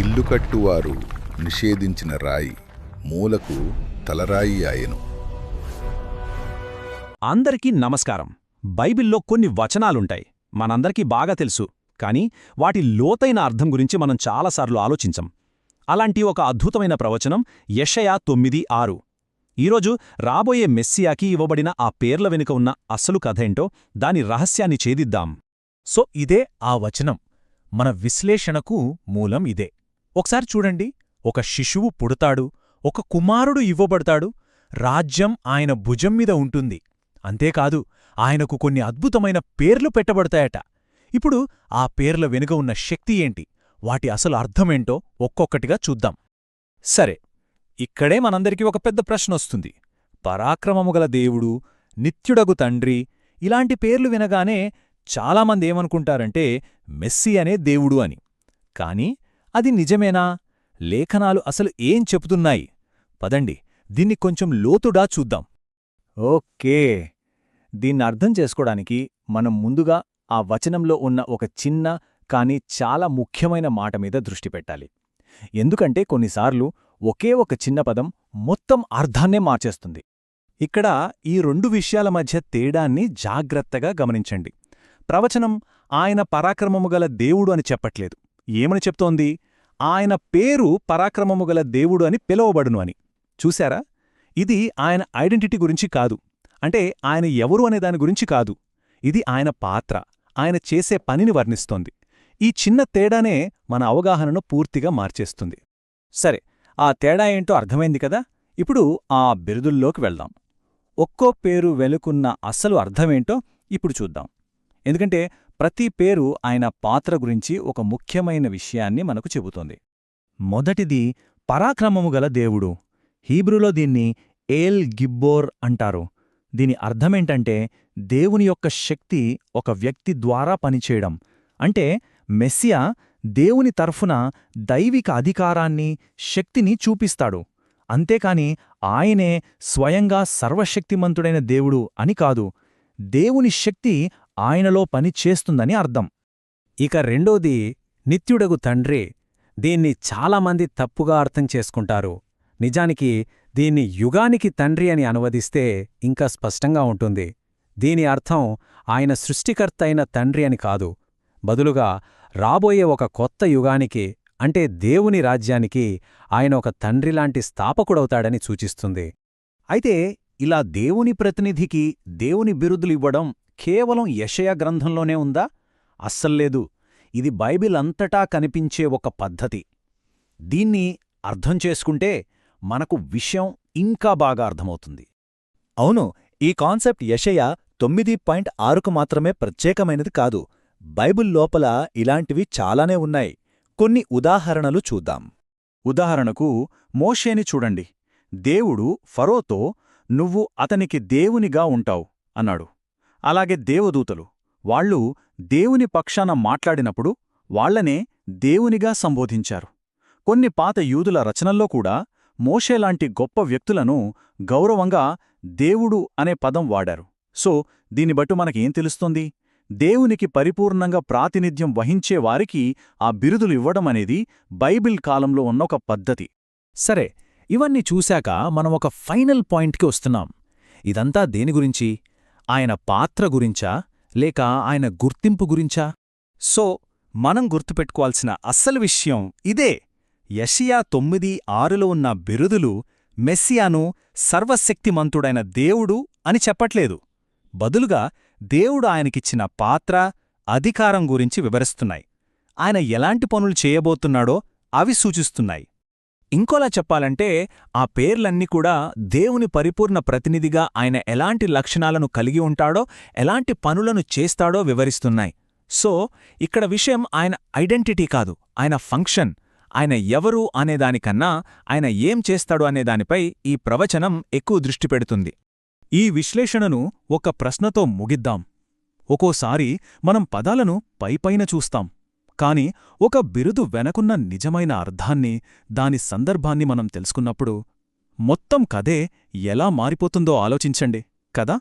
ఇల్లు కట్టువారు నిషేధించిన రాయి మూలకు తలరాయి ఆయెను. అందరికీ నమస్కారం. బైబిల్లో కొన్ని వచనాలుంటాయి, మనందరికీ బాగా తెలుసు. కాని వాటి లోతైన అర్థం గురించి మనం చాలాసార్లు ఆలోచించం. అలాంటి ఒక అద్భుతమైన ప్రవచనం యెషయా 9:6. ఈరోజు రాబోయే మెస్సియాకి ఇవ్వబడిన ఆ పేర్ల వెనుక ఉన్న అసలు కథేంటో, దాని రహస్యాన్ని ఛేదిద్దాం. సో ఇదే ఆ వచనం. మన విశ్లేషణకు మూలం ఇదే. ఒకసారి చూడండి, ఒక శిశువు పుడతాడు, ఒక కుమారుడు ఇవ్వబడతాడు, రాజ్యం ఆయన భుజం మీద ఉంటుంది. అంతేకాదు, ఆయనకు కొన్ని అద్భుతమైన పేర్లు పెట్టబడతాయట. ఇప్పుడు ఆ పేర్ల వెనుక ఉన్న శక్తి ఏంటి, వాటి అసలు అర్థమేంటో ఒక్కొక్కటిగా చూద్దాం. సరే, ఇక్కడే మనందరికీ ఒక పెద్ద ప్రశ్నొస్తుంది. పరాక్రమముగల దేవుడు, నిత్యుడగు తండ్రి, ఇలాంటి పేర్లు వినగానే చాలామంది ఏమనుకుంటారంటే మెస్సీ అనే దేవుడు అని. కాని అది నిజమేనా? లేఖనాలు అసలు ఏం చెబుతున్నాయి? పదండి, దీన్ని కొంచెం లోతుగా చూద్దాం. ఓకే, దీన్నర్థం చేసుకోడానికి మనం ముందుగా ఆ వచనంలో ఉన్న ఒక చిన్న కాని చాలా ముఖ్యమైన మాట మీద దృష్టి పెట్టాలి. ఎందుకంటే కొన్నిసార్లు ఒకే ఒక చిన్న పదం మొత్తం అర్థాన్నే మార్చేస్తుంది. ఇక్కడ ఈ రెండు విషయాల మధ్య తేడాన్ని జాగ్రత్తగా గమనించండి. ప్రవచనం ఆయన పరాక్రమముగల దేవుడు అని చెప్పట్లేదు. ఏమని చెప్తోంది? ఆయన పేరు పరాక్రమముగల దేవుడు అని పిలువబడును అని. చూశారా? ఇది ఆయన ఐడెంటిటీ గురించి కాదు, అంటే ఆయన ఎవరు అనే దాని గురించి కాదు. ఇది ఆయన పాత్ర, ఆయన చేసే పనిని వర్ణిస్తోంది. ఈ చిన్న తేడానే మన అవగాహనను పూర్తిగా మార్చేస్తుంది. సరే, ఆ తేడా ఏంటో అర్థమైంది కదా. ఇప్పుడు ఆ బిరుదుల్లోకి వెళ్దాం. ఒక్కో పేరు వెనుకున్న అసలు అర్థమేంటో ఇప్పుడు చూద్దాం. ఎందుకంటే ప్రతి పేరు ఆయన పాత్ర గురించి ఒక ముఖ్యమైన విషయాన్ని మనకు చెబుతోంది. మొదటిది పరాక్రమము గల దేవుడు. హీబ్రూలో దీన్ని ఏల్ గిబ్బోర్ అంటారు. దీని అర్థమేంటంటే దేవుని యొక్క శక్తి ఒక వ్యక్తి ద్వారా పనిచేయడం. అంటే మెస్సియా దేవుని తరఫున దైవిక అధికారాన్ని, శక్తిని చూపిస్తాడు. అంతేకాని ఆయనే స్వయంగా సర్వశక్తిమంతుడైన దేవుడు అని కాదు. దేవుని శక్తి ఆయనలో పనిచేస్తుందని అర్థం. ఇక రెండోది నిత్యుడగు తండ్రి. దీన్ని చాలామంది తప్పుగా అర్థం చేసుకుంటారు. నిజానికి దీన్ని యుగానికి తండ్రి అని అనువదిస్తే ఇంకా స్పష్టంగా ఉంటుంది. దీని అర్థం ఆయన సృష్టికర్త అయిన తండ్రి అని కాదు. బదులుగా రాబోయే ఒక కొత్త యుగానికి, అంటే దేవుని రాజ్యానికి ఆయన ఒక తండ్రిలాంటి స్థాపకుడవుతాడని సూచిస్తుంది. అయితే ఇలా దేవుని ప్రతినిధికి దేవుని బిరుదులివ్వడం కేవలం యెషయా గ్రంథంలోనే ఉందా? అస్సల్లేదు. ఇది బైబిల్ అంతటా కనిపించే ఒక పద్ధతి. దీన్ని అర్థం చేసుకుంటే మనకు విషయం ఇంకా బాగా అర్థమవుతుంది. అవును, ఈ కాన్సెప్ట్ యెషయా 9:6కు మాత్రమే ప్రత్యేకమైనది కాదు. బైబిల్ లోపల ఇలాంటివి చాలానే ఉన్నాయి. కొన్ని ఉదాహరణలు చూద్దాం. ఉదాహరణకు మోషేని చూడండి. దేవుడు ఫరోతో "నువ్వు అతనికి దేవునిగా ఉంటావు" అన్నాడు. అలాగే దేవదూతలు, వాళ్ళు దేవుని పక్షాన మాట్లాడినప్పుడు వాళ్లనే దేవునిగా సంబోధించారు. కొన్ని పాత యూదుల రచనల్లో కూడా మోషేలాంటి గొప్ప వ్యక్తులను గౌరవంగా దేవుడు అనే పదం వాడారు. సో దీన్ని బట్టి మనకేం తెలుస్తోంది? దేవునికి పరిపూర్ణంగా ప్రాతినిధ్యం వహించేవారికి ఆ బిరుదులు ఇవ్వడమనేది బైబిల్ కాలంలో ఉన్న ఒక పద్ధతి. సరే, ఇవన్నీ చూశాక మనం ఒక ఫైనల్ పాయింట్కి వస్తున్నాం. ఇదంతా దేని గురించి? ఆయన పాత్ర గురించా, లేక ఆయన గుర్తింపు గురించా? సో మనం గుర్తుపెట్టుకోవాల్సిన అస్సలు విషయం ఇదే. యెషయా 9:6లో ఉన్న బిరుదులు మెస్సియాను సర్వశక్తిమంతుడైన దేవుడు అని చెప్పట్లేదు. బదులుగా దేవుడు ఆయనకిచ్చిన పాత్ర, అధికారం గురించి వివరిస్తున్నాయి. ఆయన ఎలాంటి పనులు చేయబోతున్నాడో అవి సూచిస్తున్నాయి. ఇంకోలా చెప్పాలంటే ఆ పేర్లన్నీ కూడా దేవుని పరిపూర్ణ ప్రతినిధిగా ఆయన ఎలాంటి లక్షణాలను కలిగి ఉంటాడో, ఎలాంటి పనులను చేస్తాడో వివరిస్తున్నాయి. సో ఇక్కడ విషయం ఆయన ఐడెంటిటీ కాదు, ఆయన ఫంక్షన్. ఆయన ఎవరు అనేదానికన్నా ఆయన ఏం చేస్తాడు అనేదానిపై ఈ ప్రవచనం ఎక్కువ దృష్టి పెడుతుంది. ఈ విశ్లేషణను ఒక ప్రశ్నతో ముగిద్దాం. ఒకోసారి మనం పదాలను పైపైన చూస్తాం, కాని ఒక బిరుదు వెనకున్న నిజమైన అర్థాన్ని, దాని సందర్భాన్ని మనం తెలుసుకున్నప్పుడు మొత్తం కథే ఎలా మారిపోతుందో ఆలోచించండి కదా.